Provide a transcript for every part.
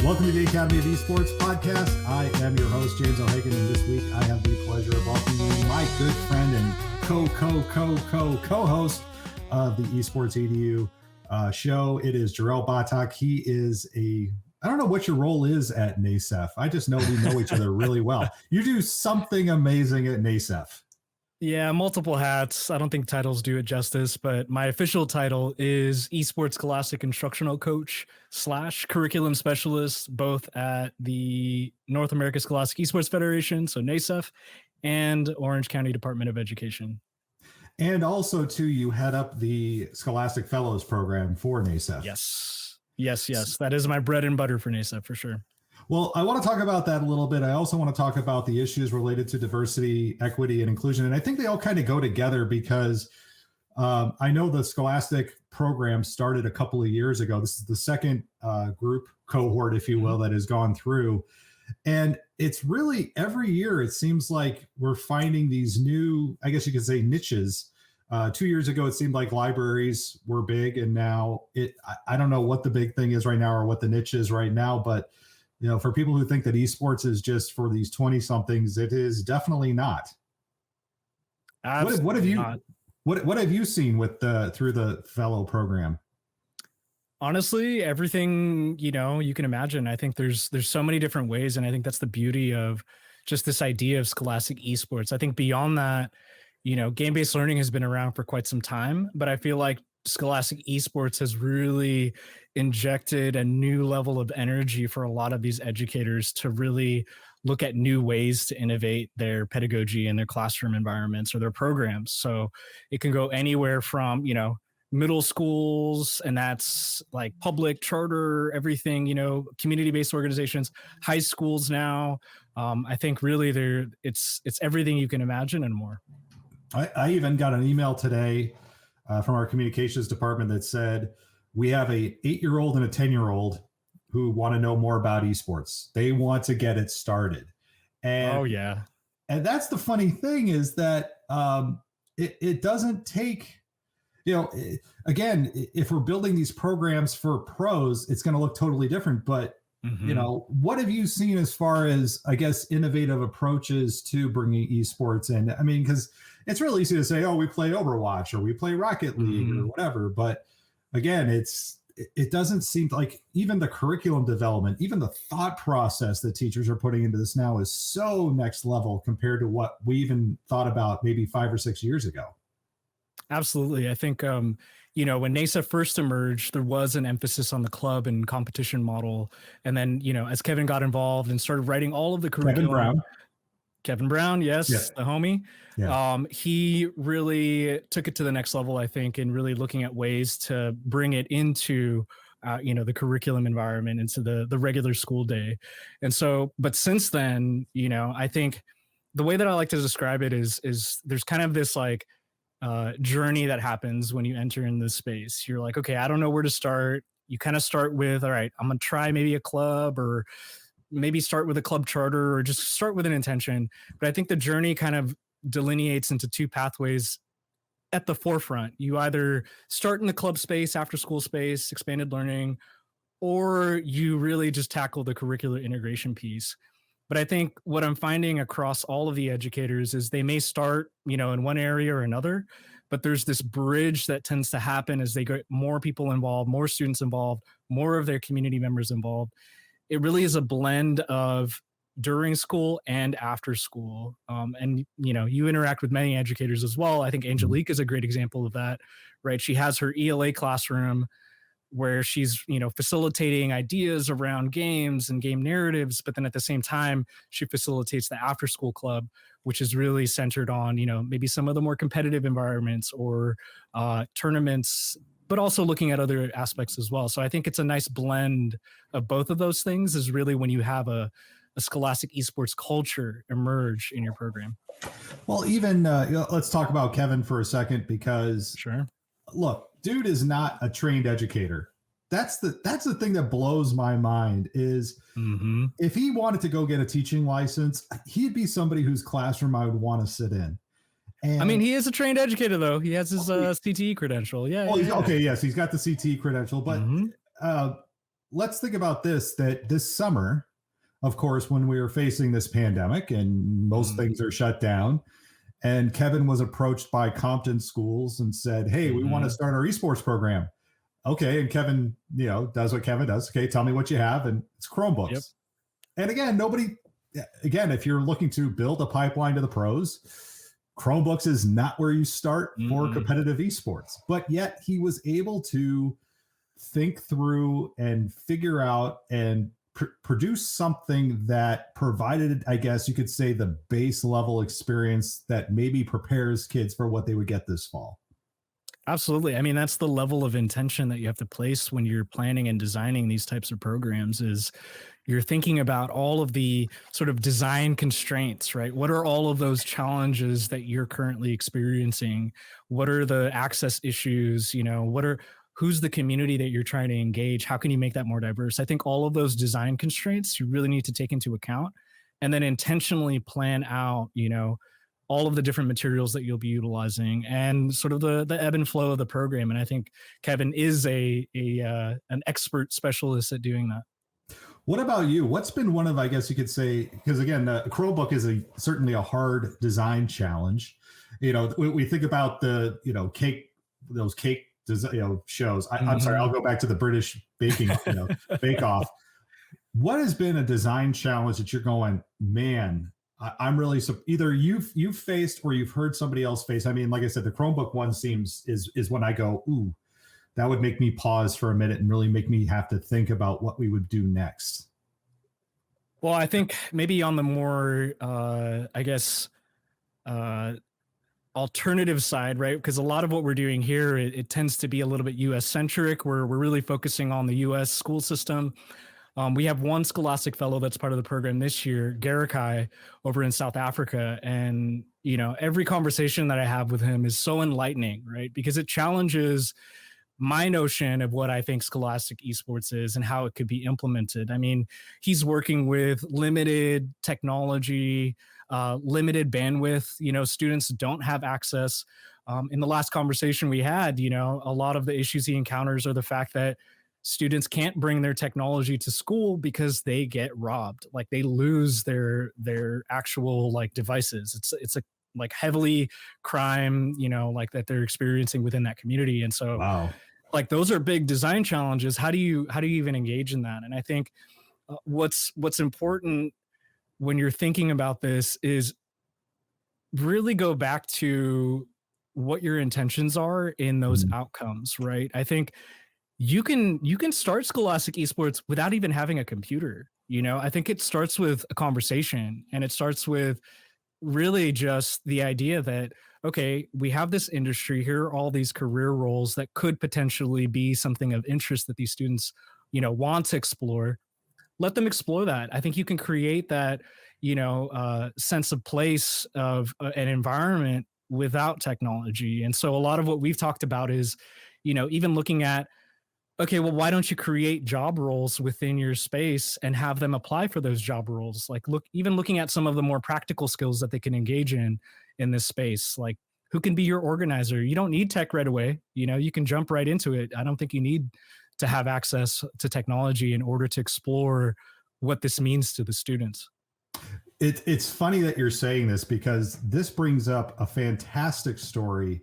Welcome to the Academy of Esports podcast. I am your host, James O'Hagan, and this week I have the pleasure of welcoming my good friend and co-host of the Esports EDU show. It is Jorrel Batac. He is I don't know what your role is at NASEF. I just know we know each other really well. You do something amazing at NASEF. Yeah, multiple hats. I don't think titles do it justice, but my official title is Esports Scholastic Instructional Coach / Curriculum Specialist, both at the North America Scholastic Esports Federation, so NASEF, and Orange County Department of Education. And also, too, you head up the Scholastic Fellows program for NASEF. Yes. That is my bread and butter for NASEF, for sure. Well, I want to talk about that a little bit. I also want to talk about the issues related to diversity, equity, and inclusion. And I think they all kind of go together because I know the Scholastic program started a couple of years ago. This is the second group cohort, if you will, that has gone through. And it's really every year, it seems like we're finding these new, I guess you could say, niches. 2 years ago, it seemed like libraries were big. And now I don't know what the big thing is right now or what the niche is right now, but you know, for people who think that esports is just for these 20-somethings, it is definitely not. What have you seen with through the fellow program? Honestly, everything, you can imagine. I think there's so many different ways, and I think that's the beauty of just this idea of Scholastic Esports. I think beyond that, game-based learning has been around for quite some time, but I feel like Scholastic Esports has really injected a new level of energy for a lot of these educators to really look at new ways to innovate their pedagogy and their classroom environments or their programs. So it can go anywhere from, middle schools, and that's like public, charter, everything, community-based organizations, high schools now. I think really it's everything you can imagine and more. I even got an email today from our communications department that said, we have a 8-year-old and a 10-year-old who want to know more about esports. They want to get it started. And, oh, yeah. And that's the funny thing is that it doesn't take, again, if we're building these programs for pros, it's going to look totally different. But, what have you seen as far as, I guess, innovative approaches to bringing esports in? I mean, because it's really easy to say, oh, we play Overwatch or we play Rocket League or whatever. But again, it doesn't seem like even the curriculum development, even the thought process that teachers are putting into this now is so next level compared to what we even thought about maybe 5 or 6 years ago. Absolutely. I think, when NASEF first emerged, there was an emphasis on the club and competition model. And then, as Kevin got involved and started writing all of the curriculum. Kevin Brown, yes, the homie. Yeah. He really took it to the next level, I think, in really looking at ways to bring it into, the curriculum environment, into the regular school day. And so, but since then, I think the way that I like to describe it is there's kind of this like journey that happens when you enter in this space. You're like, okay, I don't know where to start. You kind of start with, all right, I'm going to try maybe a club, or maybe start with a club charter, or just start with an intention. But I think the journey kind of delineates into two pathways at the forefront. You either start in the club space, after school space, expanded learning, or you really just tackle the curricular integration piece. But I think what I'm finding across all of the educators is they may start, in one area or another, but there's this bridge that tends to happen as they get more people involved, more students involved, more of their community members involved. It really is a blend of during school and after school. And, you interact with many educators as well. I think Angelique is a great example of that, right? She has her ELA classroom where she's, facilitating ideas around games and game narratives. But then at the same time, she facilitates the after school club, which is really centered on, maybe some of the more competitive environments or tournaments, but also looking at other aspects as well. So I think it's a nice blend of both of those things is really when you have a Scholastic Esports culture emerge in your program. Well, even let's talk about Kevin for a second, because sure. Look, dude is not a trained educator. That's the thing that blows my mind is if he wanted to go get a teaching license, he'd be somebody whose classroom I would want to sit in. And I mean, he is a trained educator, though. He has his CTE credential. Yeah. Okay. Yes, he's got the CTE credential. But let's think about this, that this summer, of course, when we were facing this pandemic and most things are shut down, and Kevin was approached by Compton schools and said, hey, we want to start our esports program. Okay. And Kevin, does what Kevin does. Okay. Tell me what you have. And it's Chromebooks. Yep. And again, if you're looking to build a pipeline to the pros, Chromebooks is not where you start for competitive esports. But yet he was able to think through and figure out and produce something that provided, I guess you could say, the base level experience that maybe prepares kids for what they would get this fall. Absolutely. I mean, that's the level of intention that you have to place when you're planning and designing these types of programs. Is you're thinking about all of the sort of design constraints, right? What are all of those challenges that you're currently experiencing? What are the access issues? Who's the community that you're trying to engage? How can you make that more diverse? I think all of those design constraints you really need to take into account, and then intentionally plan out, all of the different materials that you'll be utilizing and sort of the ebb and flow of the program. And I think Kevin is an expert specialist at doing that. What about you? What's been one of, I guess you could say, because again, a Chromebook is certainly a hard design challenge. We think about the, those cake shows. I'm sorry, I'll go back to the British baking, Bake Off. What has been a design challenge that you're going, man, I'm really, either you've faced or you've heard somebody else face? I mean, like I said, the Chromebook one is when I go, ooh, that would make me pause for a minute and really make me have to think about what we would do next. Well, I think maybe on the more, alternative side, right? Because a lot of what we're doing here, it tends to be a little bit US centric, where we're really focusing on the US school system. We have one Scholastic fellow that's part of the program this year, Garakai, over in South Africa. And, every conversation that I have with him is so enlightening, right? Because it challenges my notion of what I think Scholastic Esports is and how it could be implemented. I mean, he's working with limited technology, limited bandwidth. Students don't have access. In the last conversation we had, a lot of the issues he encounters are the fact that students can't bring their technology to school because they get robbed. Like, they lose their actual devices. It's a heavily crime, that they're experiencing within that community. And so wow. Those are big design challenges. How do you even engage in that? And I think what's important when you're thinking about this is really go back to what your intentions are in those outcomes, right? I think you can start Scholastic Esports without even having a computer. I think it starts with a conversation, and it starts with really just the idea that, okay, we have this industry, here are all these career roles that could potentially be something of interest that these students, want to explore. Let them explore that. I think you can create that, sense of place of an environment without technology. And so a lot of what we've talked about is, even looking at, okay, well, why don't you create job roles within your space and have them apply for those job roles? Looking at some of the more practical skills that they can engage in this space, like who can be your organizer? You don't need tech right away. You can jump right into it. I don't think you need to have access to technology in order to explore what this means to the students. It's funny that you're saying this, because this brings up a fantastic story.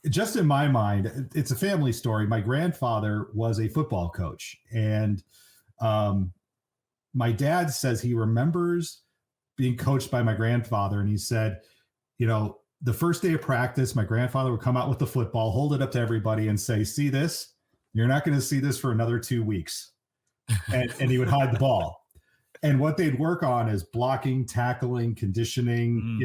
Just in my mind, it's a family story. My grandfather was a football coach, and my dad says he remembers being coached by my grandfather. And he said, the first day of practice, my grandfather would come out with the football, hold it up to everybody and say, see this? You're not going to see this for another 2 weeks. And he would hide the ball. And what they'd work on is blocking, tackling, conditioning,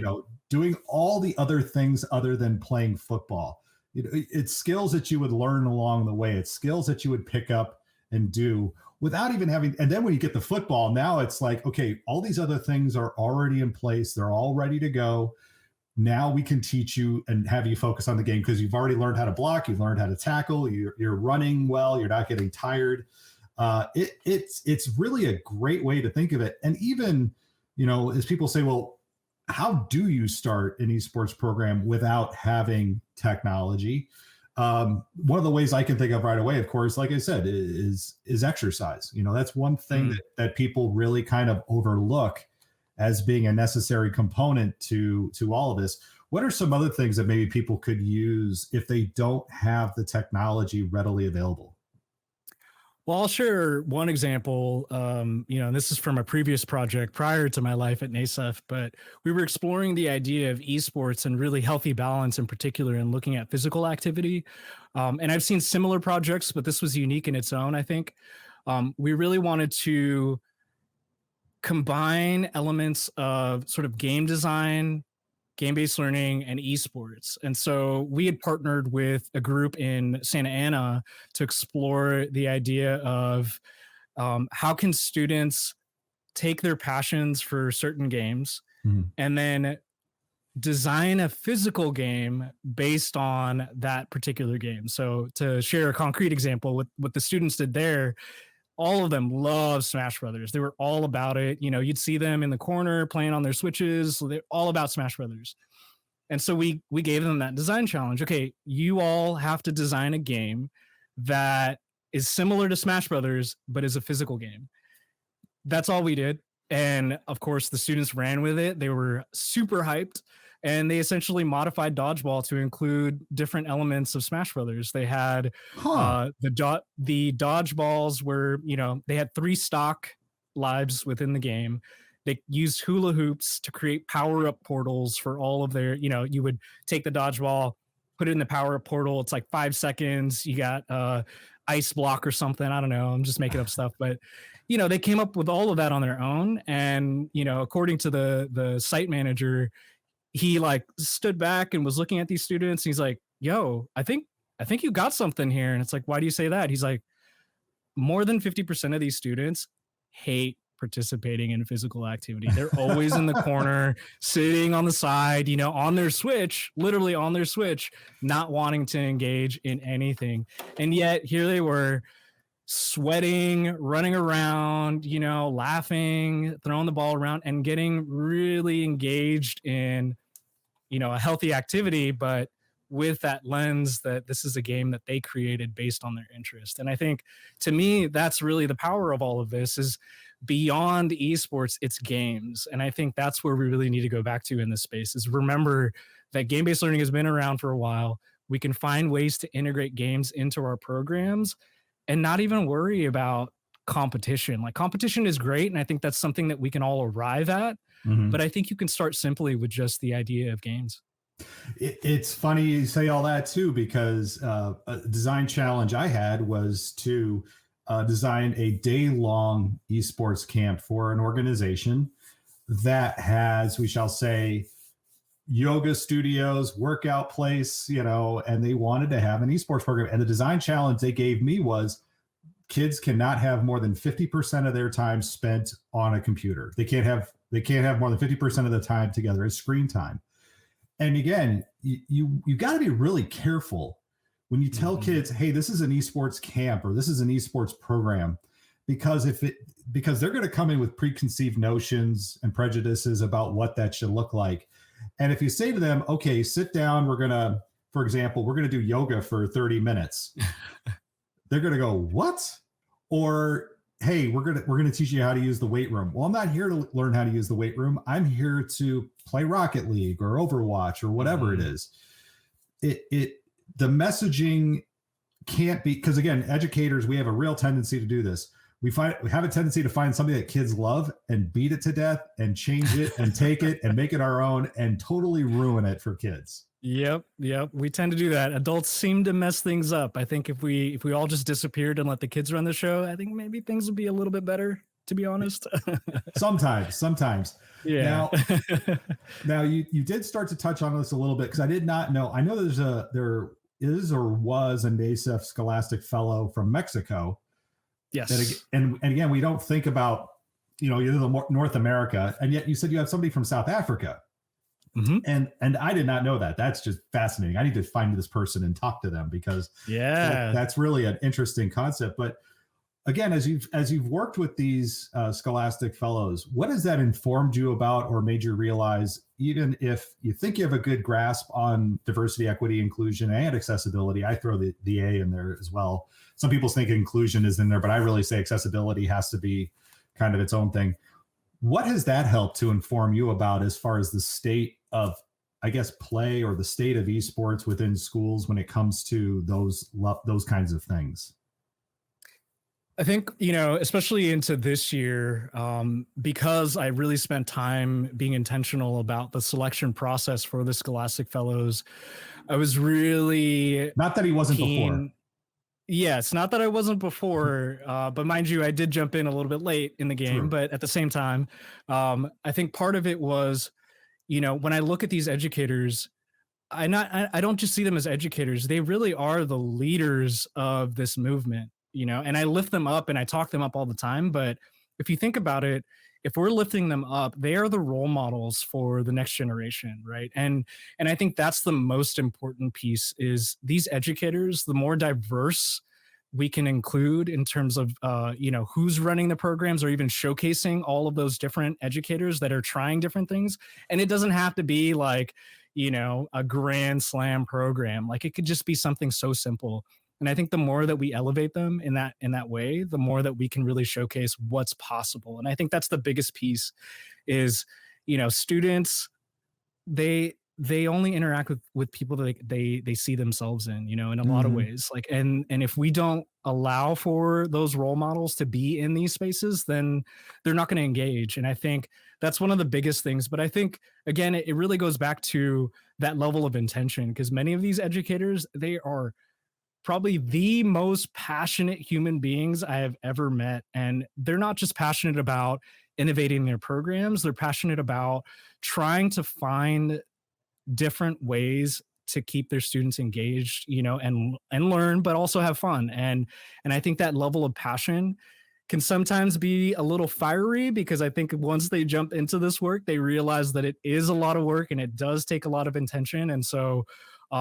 doing all the other things other than playing football. It's skills that you would learn along the way. It's skills that you would pick up and do without even having. And then when you get the football, now it's like, okay, all these other things are already in place. They're all ready to go. Now we can teach you and have you focus on the game, because you've already learned how to block. You've learned how to tackle. You're running well. You're not getting tired. It's really a great way to think of it. And even, as people say, well, how do you start an esports program without having technology? One of the ways I can think of right away, of course, like I said, is exercise. That's one thing that people really kind of overlook as being a necessary component to all of this. What are some other things that maybe people could use if they don't have the technology readily available? Well, I'll share one example. And this is from a previous project prior to my life at NASEF, but we were exploring the idea of esports and really healthy balance in particular, and looking at physical activity. And I've seen similar projects, but this was unique in its own, I think. We really wanted to combine elements of sort of game design, game-based learning, and esports. And so we had partnered with a group in Santa Ana to explore the idea of how can students take their passions for certain games and then design a physical game based on that particular game. So to share a concrete example, what the students did there, all of them love Smash Brothers. They were all about it. You'd see them in the corner playing on their Switches. They're all about Smash Brothers. And so we gave them that design challenge. Okay, you all have to design a game that is similar to Smash Brothers, but is a physical game. That's all we did. And of course, the students ran with it. They were super hyped. And they essentially modified dodgeball to include different elements of Smash Brothers. They had the dodgeballs were, they had 3 stock lives within the game. They used hula hoops to create power-up portals for all of their, you would take the dodgeball, put it in the power-up portal. It's like 5 seconds. You got ice block or something. I don't know. I'm just making up stuff. But, they came up with all of that on their own. And, according to the site manager, he like stood back and was looking at these students. And he's like, yo, I think you got something here. And it's like, why do you say that? He's like, more than 50% of these students hate participating in physical activity. They're always in the corner, sitting on the side, on their Switch, literally on their Switch, not wanting to engage in anything. And yet here they were, sweating, running around, laughing, throwing the ball around, and getting really engaged in, a healthy activity, but with that lens that this is a game that they created based on their interest. And I think, to me, that's really the power of all of this, is beyond esports, it's games. And I think that's where we really need to go back to in this space, is remember that game-based learning has been around for a while. We can find ways to integrate games into our programs and not even worry about competition. Like, competition is great, and I think that's something that we can all arrive at. But I think you can start simply with just the idea of games. It's funny you say all that too, because a design challenge I had was to design a day-long esports camp for an organization that has, we shall say, yoga studios, workout place, and they wanted to have an esports program. And the design challenge they gave me was, kids cannot have more than 50% of their time spent on a computer. They can't have more than 50% of the time together as screen time. And again, you got to be really careful when you tell kids, hey, this is an esports camp or this is an esports program, because they're going to come in with preconceived notions and prejudices about what that should look like. And if you say to them, okay, sit down, for example, we're going to do yoga for 30 minutes. They're going to go, what? Or, hey, we're going to teach you how to use the weight room. Well, I'm not here to learn how to use the weight room. I'm here to play Rocket League or Overwatch or whatever it is. The messaging can't be, because again, educators, we have a real tendency to do this. We have a tendency to find something that kids love and beat it to death and change it and take it and make it our own and totally ruin it for kids. Yep. We tend to do that. Adults seem to mess things up. I think if we all just disappeared and let the kids run the show, I think maybe things would be a little bit better, to be honest. Sometimes. Yeah. Now you did start to touch on this a little bit, because I did not know. I know there is or was a NASEF Scholastic Fellow from Mexico. Yes. And again, we don't think about, either the North America, and yet you said you have somebody from South Africa. And I did not know that. That's just fascinating. I need to find this person and talk to them, because that's really an interesting concept. But again, as you've worked with these Scholastic fellows, what has that informed you about or made you realize, even if you think you have a good grasp on diversity, equity, inclusion, and accessibility? I throw the A in there as well. Some people think inclusion is in there, but I really say accessibility has to be kind of its own thing. What has that helped to inform you about as far as the state of, I guess, play, or the state of esports within schools when it comes to those kinds of things? I think, you know, especially into this year, because I really spent time being intentional about the selection process for the Scholastic Fellows, I was really not that he wasn't keen. Before. Yes, not that I wasn't before, but mind you, I did jump in a little bit late in the game. True. But at the same time, I think part of it was, you know, when I look at these educators, I don't just see them as educators. They really are the leaders of this movement, you know, and I lift them up and I talk them up all the time. But if you think about it, if we're lifting them up, they are the role models for the next generation, right? And I think that's the most important piece, is these educators, the more diverse we can include in terms of, you know, who's running the programs, or even showcasing all of those different educators that are trying different things. And it doesn't have to be like, you know, a grand slam program. Like, it could just be something so simple. And I think the more that we elevate them in that way, the more that we can really showcase what's possible. And I think that's the biggest piece, is, you know, students, they only interact with people that they see themselves in, you know, in a lot of ways. Like, and if we don't allow for those role models to be in these spaces, then they're not going to engage. And I think that's one of the biggest things. But I think, again, it really goes back to that level of intention, because many of these educators, they are probably the most passionate human beings I have ever met. And they're not just passionate about innovating their programs, they're passionate about trying to find different ways to keep their students engaged, you know, and learn, but also have fun. And I think that level of passion can sometimes be a little fiery, because I think once they jump into this work, they realize that it is a lot of work and it does take a lot of intention. And so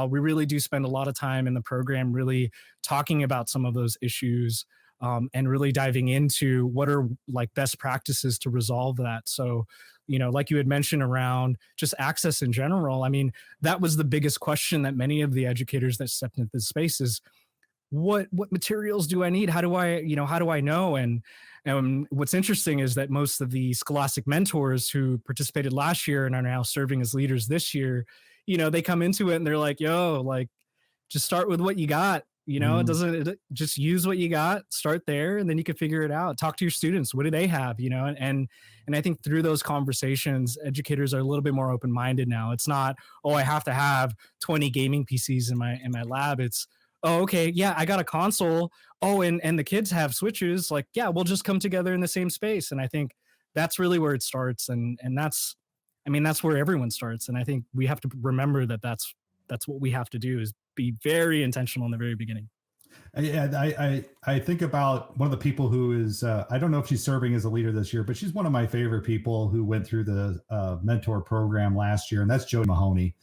we really do spend a lot of time in the program really talking about some of those issues, and really diving into what are like best practices to resolve that. So, you know, like you had mentioned around just access in general, I mean, that was the biggest question that many of the educators that stepped into this space is, what materials do I need? How do I know? And what's interesting is that most of the Scholastic mentors who participated last year and are now serving as leaders this year, you know, they come into it and they're like, yo, like, just start with what you got. You know, just use what you got, start there, and then you can figure it out. Talk to your students. What do they have? You know, and I think through those conversations, educators are a little bit more open-minded now. It's not, oh, I have to have 20 gaming PCs in my lab. It's, oh, okay, yeah, I got a console. Oh, and the kids have Switches. Like, yeah, we'll just come together in the same space. And I think that's really where it starts. And that's, I mean, that's where everyone starts. And I think we have to remember that that's what we have to do, is be very intentional in the very beginning. I think about one of the people who is, I don't know if she's serving as a leader this year, but she's one of my favorite people who went through the mentor program last year, and that's Jody Mahoney.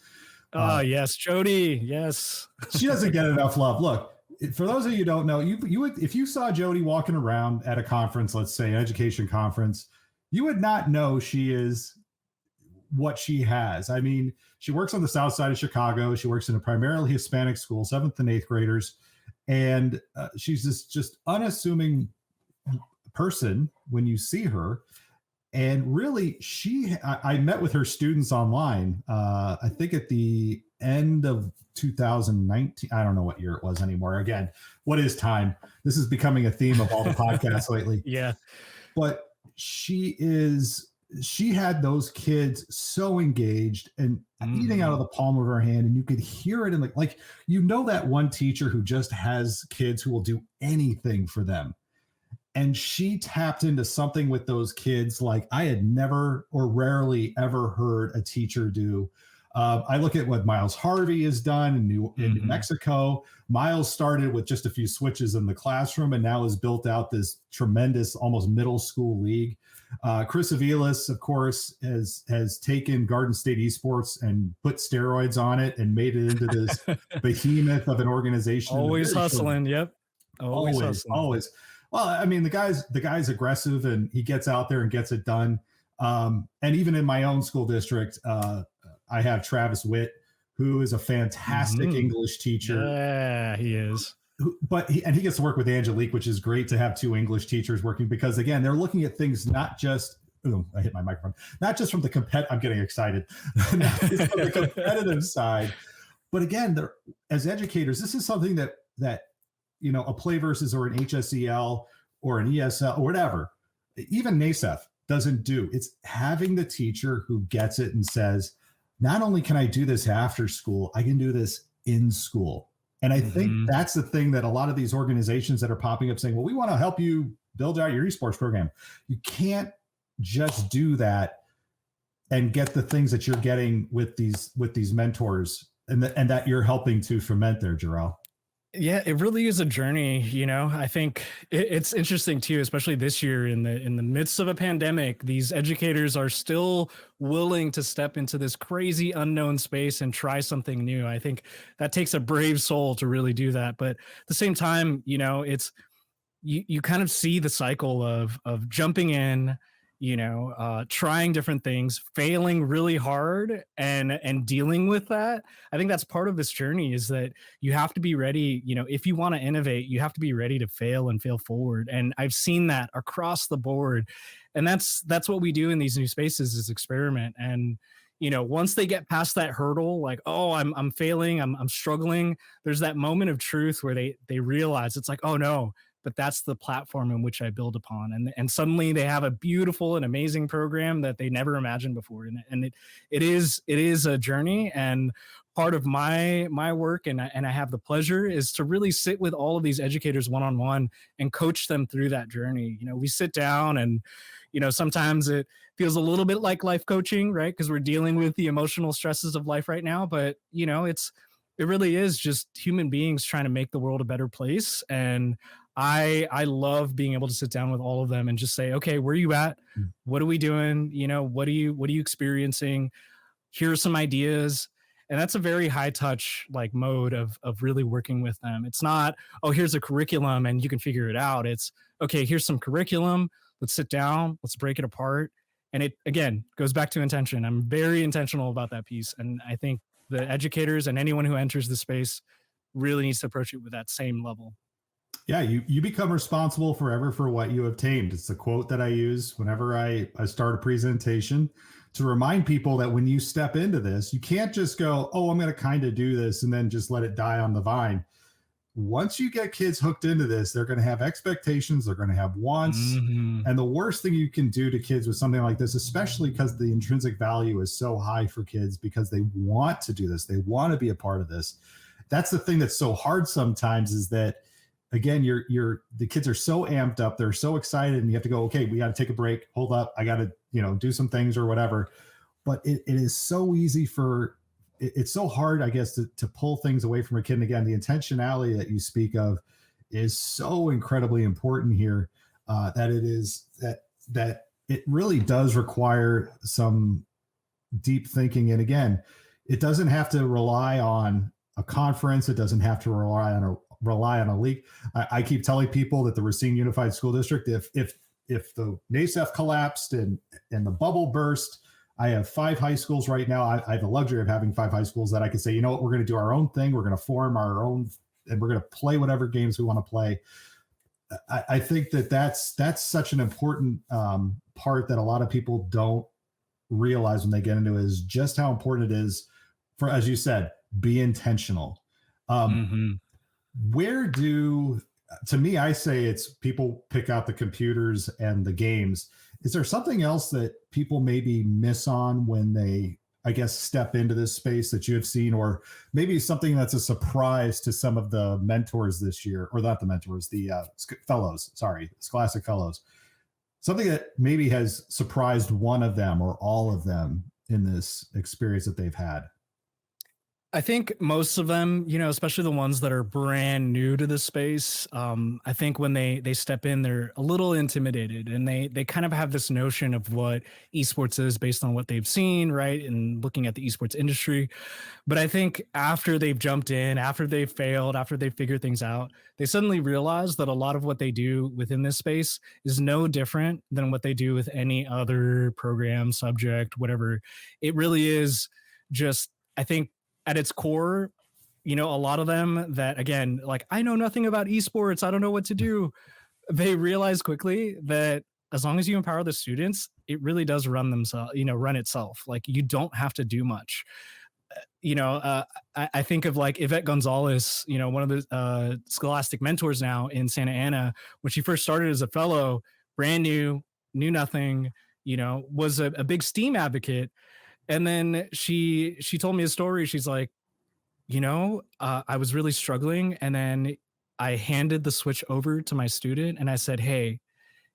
Oh, yes, Jody. Yes. She doesn't get enough love. Look, for those of you who don't know, you would, if you saw Jody walking around at a conference, let's say an education conference, you would not know she is what she has. I mean, she works on the south side of Chicago. She works in a primarily Hispanic school, 7th and 8th graders. And she's this just unassuming person when you see her. And really, I met with her students online, I think at the end of 2019. I don't know what year it was anymore. Again, what is time? This is becoming a theme of all the podcasts lately. Yeah. But she had those kids so engaged and eating out of the palm of her hand, and you could hear it in like, you know, that one teacher who just has kids who will do anything for them. And she tapped into something with those kids like I had never or rarely ever heard a teacher do. I look at what Miles Harvey has done in New Mexico. Miles started with just a few switches in the classroom and now has built out this tremendous, almost middle school league. Chris Aviles, of course, has taken Garden State Esports and put steroids on it and made it into this behemoth of an organization. Always hustling. Yep. Always. Well, I mean, the guy's aggressive and he gets out there and gets it done. And even in my own school district, I have Travis Witt, who is a fantastic English teacher. Yeah, he is. But he gets to work with Angelique, which is great to have two English teachers working, because again, they're looking at things not just. Oh, I hit my microphone. Not just from the I'm getting excited. Not just from the competitive side, but again, they're, as educators, this is something that a Play Versus or an HSEL or an ESL or whatever, even NASEF doesn't do. It's having the teacher who gets it and says, not only can I do this after school, I can do this in school. And I think that's the thing that a lot of these organizations that are popping up saying, well, we want to help you build out your esports program. You can't just do that and get the things that you're getting with these mentors and that you're helping to foment there, Jorrel. Yeah, it really is a journey. I think it's interesting too, especially this year in the midst of a pandemic, these educators are still willing to step into this crazy unknown space and try something new. I think that takes a brave soul to really do that. But at the same time, it's you kind of see the cycle of jumping in, trying different things, failing really hard and dealing with that. I think that's part of this journey, is that you have to be ready. If you want to innovate, you have to be ready to fail and fail forward. And I've seen that across the board. And that's what we do in these new spaces, is experiment. And once they get past that hurdle, like, oh, I'm failing, I'm struggling, there's that moment of truth where they realize it's like, oh no, but that's the platform in which I build upon. And suddenly they have a beautiful and amazing program that they never imagined before. And it is a journey. And part of my work, and I have the pleasure, is to really sit with all of these educators one-on-one and coach them through that journey. We sit down and, sometimes it feels a little bit like life coaching, right? Because we're dealing with the emotional stresses of life right now. But, it really is just human beings trying to make the world a better place. And I love being able to sit down with all of them and just say, okay, where are you at? What are we doing? What are you experiencing? Here are some ideas. And that's a very high touch mode of really working with them. It's not, oh, here's a curriculum and you can figure it out. It's, okay, here's some curriculum. Let's sit down. Let's break it apart. And it, again, goes back to intention. I'm very intentional about that piece. And I think the educators and anyone who enters the space really needs to approach it with that same level. Yeah, you become responsible forever for what you obtained. It's the quote that I use whenever I start a presentation, to remind people that when you step into this, you can't just go, oh, I'm going to kind of do this and then just let it die on the vine. Once you get kids hooked into this, they're going to have expectations, they're going to have wants. And the worst thing you can do to kids with something like this, especially because the intrinsic value is so high for kids, because they want to do this, they want to be a part of this. That's the thing that's so hard sometimes, is that, again, the kids are so amped up, they're so excited, and you have to go, okay, we got to take a break, hold up, I got to do some things or whatever. But it is so easy it's so hard, I guess, to pull things away from a kid. And again, the intentionality that you speak of is so incredibly important here, that it is that it really does require some deep thinking. And again, it doesn't have to rely on a conference, it doesn't have to rely on a league. I keep telling people that the Racine Unified School District, if the NASEF collapsed and the bubble burst, I have 5 high schools right now. I have the luxury of having 5 high schools that I can say, you know what, we're going to do our own thing. We're going to form our own, and we're going to play whatever games we want to play. I think that's such an important part that a lot of people don't realize when they get into it, is just how important it is for, as you said, be intentional. Where to me, I say it's people pick out the computers and the games. Is there something else that people maybe miss on when they, I guess, step into this space that you have seen, or maybe something that's a surprise to some of the mentors this year, or not the mentors, the fellows, sorry, Scholastic fellows, something that maybe has surprised one of them or all of them in this experience that they've had? I think most of them, especially the ones that are brand new to the space, I think when they step in, they're a little intimidated, and they kind of have this notion of what esports is based on what they've seen, right? And looking at the esports industry. But I think after they've jumped in, after they've failed, after they figured things out, they suddenly realize that a lot of what they do within this space is no different than what they do with any other program, subject, whatever. It really is just, I think, at its core, a lot of them that, again, like, I know nothing about esports, I don't know what to do. They realize quickly that as long as you empower the students, it really does run itself. Like, you don't have to do much. I think of like Yvette Gonzalez, one of the Scholastic mentors now in Santa Ana. When she first started as a fellow, brand new, knew nothing, was a big STEAM advocate. And then she told me a story. She's like, I was really struggling. And then I handed the switch over to my student and I said, hey,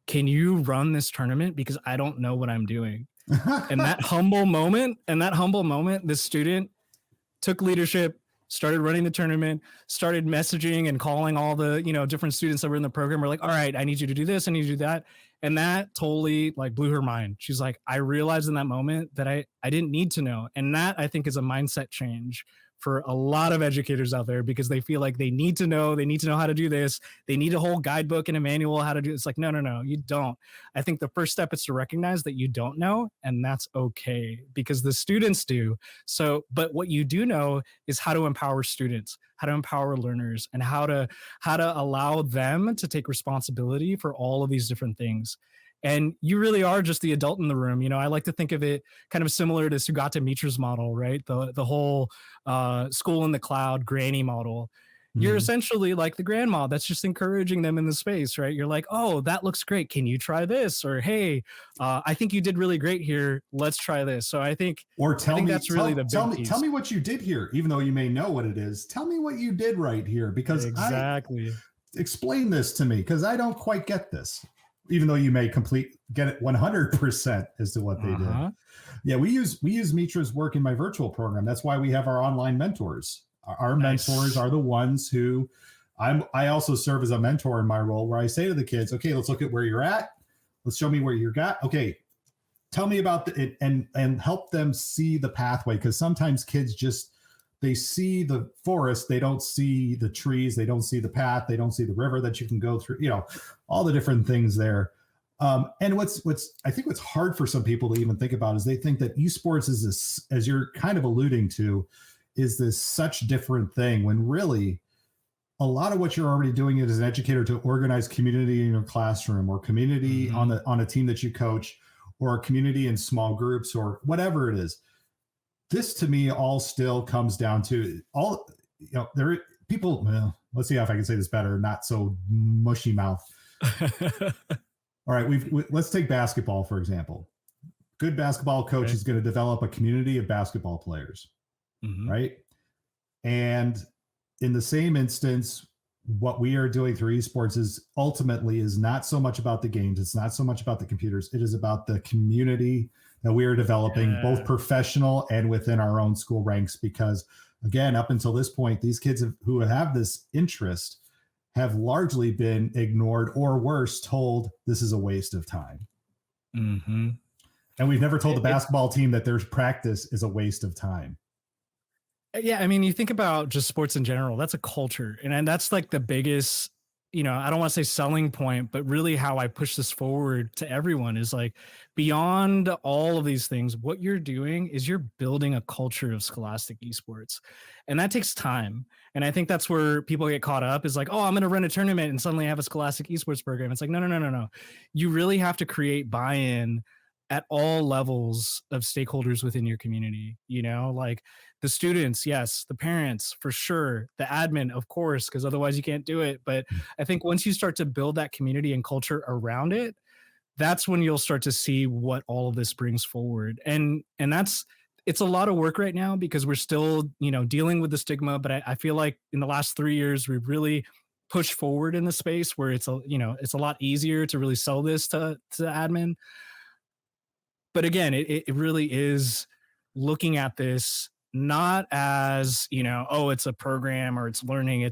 can you run this tournament? Because I don't know what I'm doing. And that humble moment, this student took leadership, started running the tournament, started messaging and calling all the, different students that were in the program. We're like, all right, I need you to do this, I need you to do that. And that totally like blew her mind. She's like, I realized in that moment that I didn't need to know. And that, I think, is a mindset change for a lot of educators out there, because they feel like they need to know how to do this. They need a whole guidebook and a manual how to do it. It's like, no, you don't. I think the first step is to recognize that you don't know, and that's okay, because the students do. So, but what you do know is how to empower students, how to empower learners, and how to allow them to take responsibility for all of these different things. And you really are just the adult in the room. I like to think of it kind of similar to Sugata Mitra's model, right? The whole school in the cloud granny model. You're essentially like the grandma that's just encouraging them in the space, right? You're like, oh, that looks great. Can you try this? Or, hey, I think you did really great here. Let's try this. So I think, tell me what you did here, even though you may know what it is. Tell me what you did right here, because exactly. Explain this to me, because I don't quite get this. Even though you may get it 100% as to what they did. Yeah, we use Mitra's work in my virtual program. That's why we have our online mentors. Our mentors are the ones who I also serve as a mentor in my role, where I say to the kids, okay, let's look at where you're at. Let's show me where you're at. Okay, tell me about it, and help them see the pathway, because sometimes kids they see the forest, they don't see the trees, they don't see the path, they don't see the river that you can go through, all the different things there. And I think what's hard for some people to even think about is they think that esports is this, as you're kind of alluding to, is this such different thing, when really a lot of what you're already doing is as an educator to organize community in your classroom, or community on a team that you coach, or a community in small groups, or whatever it is. This to me all still comes down to there are people. Well, let's see if I can say this better, not so mushy mouth. All right, let's take basketball, for example. Good basketball coach is going to develop a community of basketball players, right? And in the same instance, what we are doing through esports is ultimately not so much about the games. It's not so much about the computers. It is about the community that we are developing, both professional and within our own school ranks. Because again, up until this point, these kids who have this interest have largely been ignored, or worse, told this is a waste of time. And we've never told the basketball team that their practice is a waste of time. Yeah, I mean, you think about just sports in general, that's a culture. And that's like the biggest, I don't want to say selling point, but really how I push this forward to everyone is like, beyond all of these things, what you're doing is you're building a culture of Scholastic Esports. And that takes time. And I think that's where people get caught up, is like, oh, I'm going to run a tournament and suddenly have a Scholastic Esports program. It's like, no. You really have to create buy-in at all levels of stakeholders within your community, like the students, yes, the parents, for sure, the admin, of course, because otherwise you can't do it. But I think once you start to build that community and culture around it, that's when you'll start to see what all of this brings forward. And it's a lot of work right now, because we're still, dealing with the stigma. But I feel like in the last 3 years, we've really pushed forward in the space where it's a lot easier to really sell this to admin. But again, it really is looking at this not as, oh, it's a program or it's learning.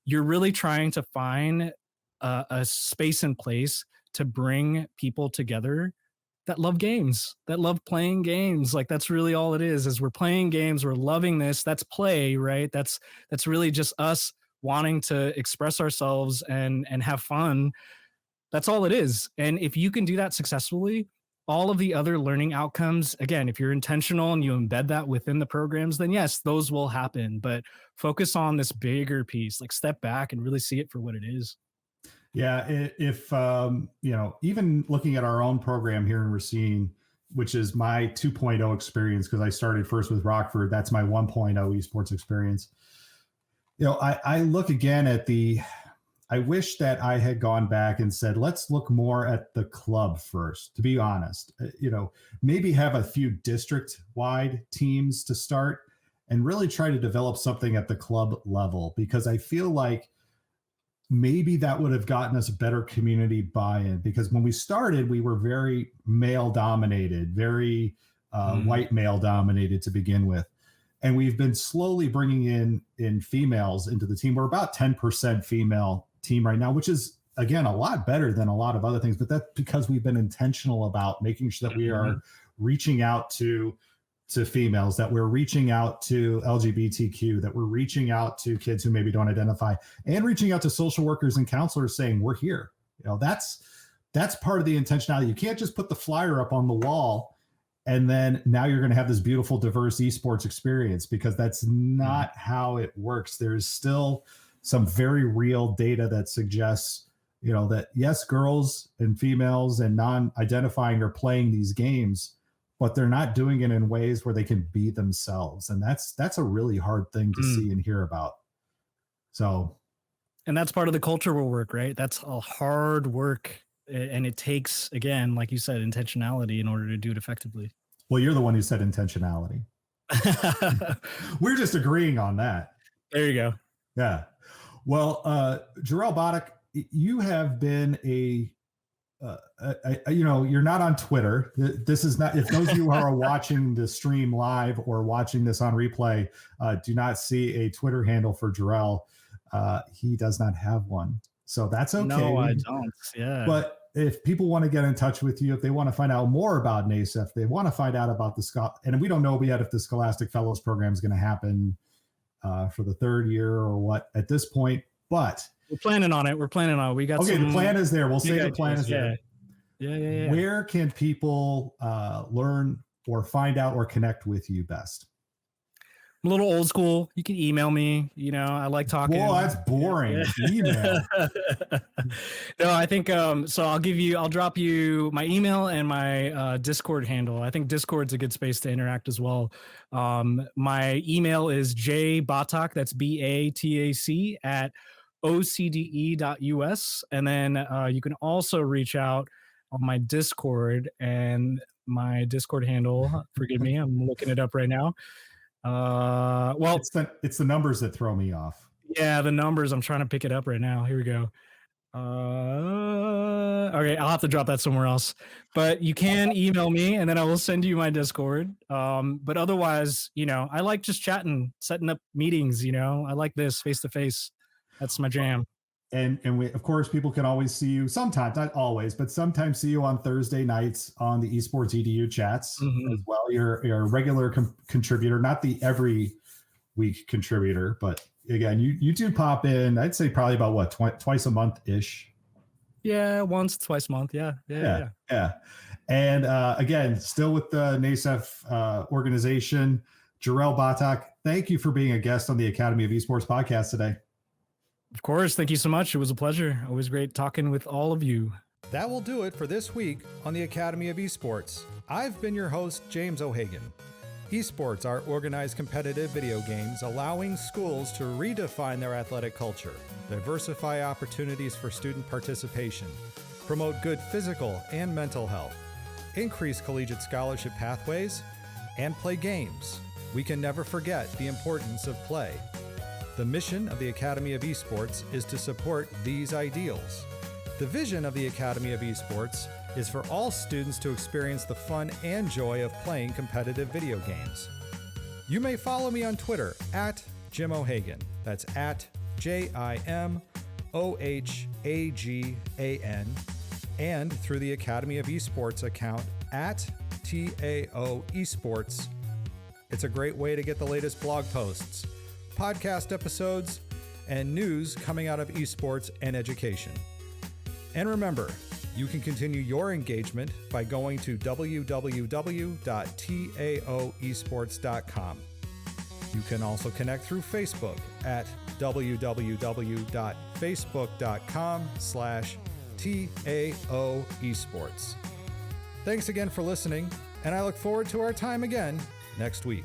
You're really trying to find a space and place to bring people together that love games, that love playing games. Like that's really all it is we're playing games, we're loving this. That's play, right? That's really just us wanting to express ourselves and have fun. That's all it is. And if you can do that successfully, all of the other learning outcomes, again, if you're intentional and you embed that within the programs, then yes, those will happen. But focus on this bigger piece, like step back and really see it for what it is. Yeah, if even looking at our own program here in Racine, which is my 2.0 experience, because I started first with Rockford, that's my 1.0 esports experience. I look again at I wish that I had gone back and said, let's look more at the club first, to be honest. Maybe have a few district-wide teams to start and really try to develop something at the club level, because I feel like maybe that would have gotten us better community buy-in, because when we started, we were very male dominated, very white male dominated to begin with. And we've been slowly bringing in females into the team. We're about 10% female team right now, which is, again, a lot better than a lot of other things. But that's because we've been intentional about making sure that we are reaching out to females, that we're reaching out to LGBTQ, that we're reaching out to kids who maybe don't identify, and reaching out to social workers and counselors saying, we're here. That's part of the intentionality. You can't just put the flyer up on the wall and then now you're going to have this beautiful, diverse esports experience, because that's not how it works. There's still some very real data that suggests, that yes, girls and females and non-identifying are playing these games, but they're not doing it in ways where they can be themselves. And that's a really hard thing to see and hear about. So, and that's part of the cultural work, right? That's a hard work. And it takes, again, like you said, intentionality in order to do it effectively. Well, you're the one who said intentionality. We're just agreeing on that. There you go. Yeah. Well, Jorrel Batac, you have been you're not on Twitter. This is not, if those of you who are watching the stream live or watching this on replay do not see a Twitter handle for Jorrel, he does not have one. So that's okay. No, I don't. Yeah. But if people want to get in touch with you, if they want to find out more about NASEF, if they want to find out about and we don't know yet if the Scholastic Fellows program is going to happen for the third year or what at this point, but we're planning on it. We got the plan is there. We'll say the plan is there. Yeah. Where can people learn or find out or connect with you best? I'm a little old school. You can email me. I like talking. Well, that's boring. Email. No, I think so I'll drop you my email and my Discord handle. I think Discord's a good space to interact as well. My email is jbatac, that's BATAC @ocde.us. And then you can also reach out on my Discord, and my Discord handle, forgive me, I'm looking it up right now. Well, it's the numbers that throw me off. Yeah, the numbers. I'm trying to pick it up right now. Here we go. Okay, I'll have to drop that somewhere else. But you can email me, and then I will send you my Discord. But otherwise, I like just chatting, setting up meetings. I like this face to face. That's my jam. And we, of course, people can always see you sometimes, not always, but sometimes see you on Thursday nights on the Esports EDU chats as well. You're a regular contributor, not the every week contributor, but again, you do pop in. I'd say probably about what, twice a month ish. Yeah, once, twice a month. Yeah. And again, still with the NASEF organization, Jorrel Batac, thank you for being a guest on the Academy of Esports podcast today. Of course. Thank you so much. It was a pleasure. Always great talking with all of you. That will do it for this week on the Academy of Esports. I've been your host, James O'Hagan. Esports are organized competitive video games allowing schools to redefine their athletic culture, diversify opportunities for student participation, promote good physical and mental health, increase collegiate scholarship pathways, and play games. We can never forget the importance of play. The mission of the Academy of Esports is to support these ideals. The vision of the Academy of Esports is for all students to experience the fun and joy of playing competitive video games. You may follow me on Twitter at Jim O'Hagan. That's at JIMOHAGAN, and through the Academy of Esports account at TAO Esports. It's a great way to get the latest blog posts, podcast episodes, and news coming out of esports and education. And remember, you can continue your engagement by going to www.taoesports.com. You can also connect through Facebook at www.facebook.com/TAO Esports. Thanks again for listening, and I look forward to our time again next week.